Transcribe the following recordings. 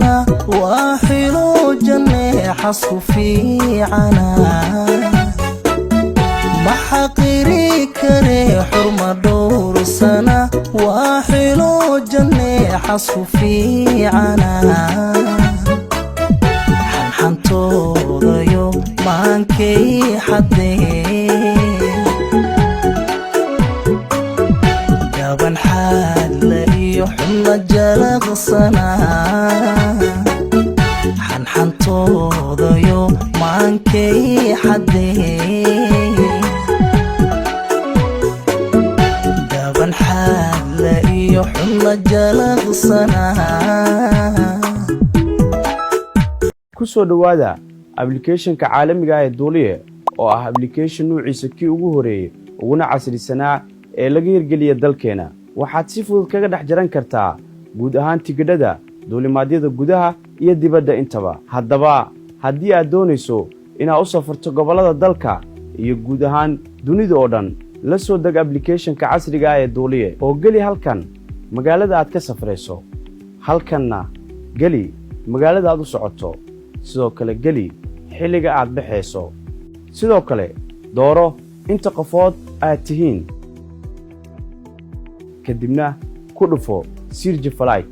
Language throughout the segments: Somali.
سنة واحلو جنة حصو في عنا محقري كري حرمة دور سنة واحلو جنة حصو في عنا حنحنتو ضيو مانكي حدين قابن حال يحمى جلغ سنة حنحنتو ضيو مانكي حدين قابن حال يحمى جلغ سنة kusoo dhawaada application-ka caalamiga ah ee Duuliye oo ah application nuuciisa kii ugu horeeyay uguna casrisanaa ee laga hirgeliyay dalkeena. waxaad si fudud kaga dhex jaran kartaa guud ahaan tigidhada duulimaadyada gudaha iyo dibadda intaba. haddaba haddii aad doonayso inaad u safarto gobolada dalka iyo guud ahaan dunida oo dhan, la soo deg application-ka casriga ah ee Duuliye oo geli halkan magaalada aad ka safrayso. halkanna geli magaalada aad u socoto. sidoo kale geli xilliga aad baxayso. sidoo kale dooro inta qofood aad tihiin, kadibna ku dhufo Search Flight.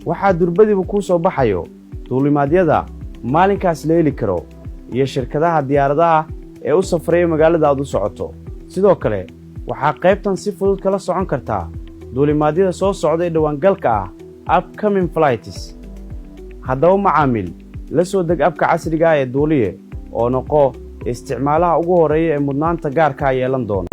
waxaa durbadiiba ku soo baxayo duulimaadyada maalinkaas la heli karo iyo shirkadaha diyaaradaha ee u safraya magaalada aad u socoto. sidoo kale waxaa qaybtan si fudud kala socon kartaa duulimaadyada soo socda ee dhawaangalka ah, upcoming flights. haddaba macaamiil, la soo deg abka casriga ah ee Duuliye oo noqo isticmaalaha ugu horeeya ee mudnaanta gaarka yeelan doona.